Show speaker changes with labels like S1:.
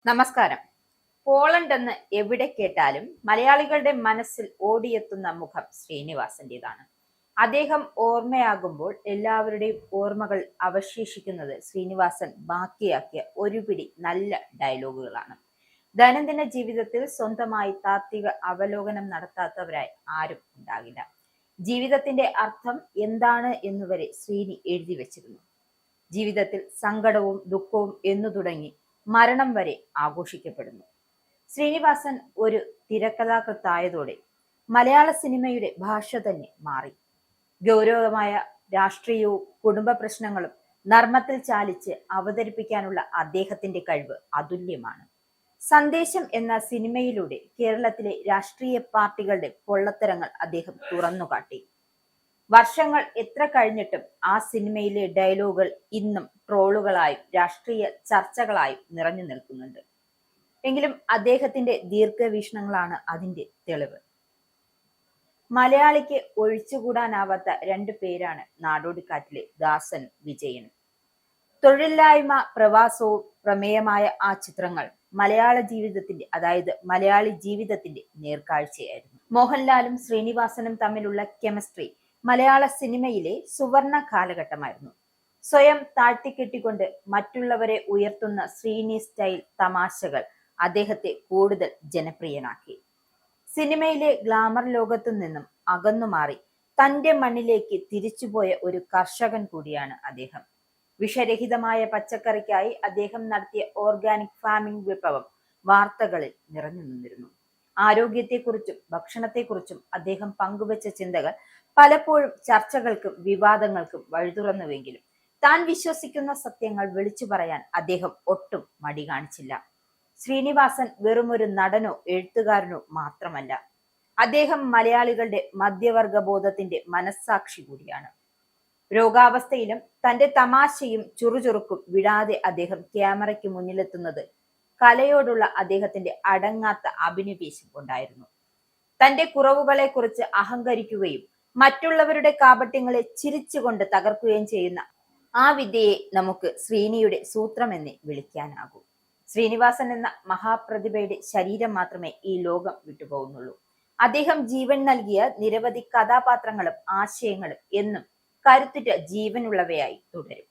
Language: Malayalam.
S1: നമസ്കാരം. പോളണ്ട് എന്ന് എവിടെ കേട്ടാലും മലയാളികളുടെ മനസ്സിൽ ഓടിയെത്തുന്ന മുഖം ശ്രീനിവാസന്റേതാണ്. അദ്ദേഹം ഓർമ്മയാകുമ്പോൾ എല്ലാവരുടെയും ഓർമ്മകൾ അവശേഷിക്കുന്നത് ശ്രീനിവാസൻ ബാക്കിയാക്കിയ ഒരു പിടി നല്ല ഡയലോഗുകളാണ്. ദൈനംദിന ജീവിതത്തിൽ സ്വന്തമായി താത്വിക അവലോകനം നടത്താത്തവരായി ആരും ഉണ്ടാകില്ല. ജീവിതത്തിന്റെ അർത്ഥം എന്താണ് എന്നുവരെ ശ്രീനി എഴുതി വെച്ചിരുന്നു. ജീവിതത്തിൽ സങ്കടവും ദുഃഖവും എന്നു തുടങ്ങി മരണം വരെ ആഘോഷിക്കപ്പെടുന്നു. ശ്രീനിവാസൻ ഒരു തിരക്കഥാകൃത്തായതോടെ മലയാള സിനിമയുടെ ഭാഷ തന്നെ മാറി. ഗൗരവമായ രാഷ്ട്രീയവും കുടുംബ പ്രശ്നങ്ങളും നർമ്മത്തിൽ ചാലിച്ച് അവതരിപ്പിക്കാനുള്ള അദ്ദേഹത്തിന്റെ കഴിവ് അതുല്യമാണ്. സന്ദേശം എന്ന സിനിമയിലൂടെ കേരളത്തിലെ രാഷ്ട്രീയ പാർട്ടികളുടെ പൊള്ളത്തരങ്ങൾ അദ്ദേഹം തുറന്നുകാട്ടി. വർഷങ്ങൾ എത്ര കഴിഞ്ഞിട്ടും ആ സിനിമയിലെ ഡയലോഗുകൾ ഇന്നും ട്രോളുകളായും രാഷ്ട്രീയ ചർച്ചകളായും നിറഞ്ഞു നിൽക്കുന്നുണ്ട്. എങ്കിലും അദ്ദേഹത്തിന്റെ ദീർഘവീക്ഷണങ്ങളാണ് അതിന്റെ തെളിവ്. മലയാളിക്ക് ഒഴിച്ചുകൂടാനാവാത്ത രണ്ടു പേരാണ് നാടോടിക്കാറ്റിലെ ദാസനും വിജയനും. തൊഴിലില്ലായ്മ പ്രവാസവും പ്രമേയമായ ആ ചിത്രങ്ങൾ മലയാള ജീവിതത്തിന്റെ, അതായത് മലയാളി ജീവിതത്തിന്റെ നേർക്കാഴ്ചയായിരുന്നു. മോഹൻലാലും ശ്രീനിവാസനും തമ്മിലുള്ള കെമിസ്ട്രി മലയാള സിനിമയിലെ സുവർണ കാലഘട്ടമായിരുന്നു. സ്വയം താഴ്ത്തിക്കെട്ടിക്കൊണ്ട് മറ്റുള്ളവരെ ഉയർത്തുന്ന ശ്രീനി സ്റ്റൈൽ തമാശകൾ അദ്ദേഹത്തെ കൂടുതൽ ജനപ്രിയനാക്കി. സിനിമയിലെ ഗ്ലാമർ ലോകത്തു നിന്നും അകന്നുമാറി തന്റെ മണ്ണിലേക്ക് തിരിച്ചുപോയ ഒരു കർഷകൻ കൂടിയാണ് അദ്ദേഹം. വിഷരഹിതമായ പച്ചക്കറിക്കായി അദ്ദേഹം നടത്തിയ ഓർഗാനിക് ഫാമിംഗ് വിപ്ലവം വാർത്തകളിൽ നിറഞ്ഞു നിന്നിരുന്നു. ആരോഗ്യത്തെക്കുറിച്ചും ഭക്ഷണത്തെക്കുറിച്ചും അദ്ദേഹം പങ്കുവച്ച ചിന്തകൾ പലപ്പോഴും ചർച്ചകൾക്കും വിവാദങ്ങൾക്കും വഴിതുറന്നുവെങ്കിലും താൻ വിശ്വസിക്കുന്ന സത്യങ്ങൾ വിളിച്ചു പറയാൻ അദ്ദേഹം ഒട്ടും മടി കാണിച്ചില്ല. ശ്രീനിവാസൻ വെറുമൊരു നടനോ എഴുത്തുകാരനോ മാത്രമല്ല, അദ്ദേഹം മലയാളികളുടെ മധ്യവർഗ ബോധത്തിന്റെ മനസ്സാക്ഷി കൂടിയാണ്. രോഗാവസ്ഥയിലും തന്റെ തമാശയും ചുറുചുറുക്കും വിടാതെ അദ്ദേഹം ക്യാമറയ്ക്ക് മുന്നിലെത്തുന്നത് കലയോടുള്ള അദ്ദേഹത്തിന്റെ അടങ്ങാത്ത അഭിനിവേശം കൊണ്ടായിരുന്നു. തന്റെ കുറവുകളെ കുറിച്ച് അഹങ്കരിക്കുകയും മറ്റുള്ളവരുടെ കാപട്യങ്ങളെ ചിരിച്ചുകൊണ്ട് തകർക്കുകയും ചെയ്യുന്ന ആ വിദ്യയെ നമുക്ക് ശ്രീനിയുടെ സൂത്രമെന്ന് വിളിക്കാനാകൂ. ശ്രീനിവാസൻ എന്ന മഹാപ്രതിഭയുടെ ശരീരം മാത്രമേ ഈ ലോകം വിട്ടുപോകുന്നുള്ളൂ. അദ്ദേഹം ജീവൻ നൽകിയ നിരവധി കഥാപാത്രങ്ങളും ആശയങ്ങളും എന്നും കരുത്തുറ്റ ജീവനുള്ളവയായി തുടരും.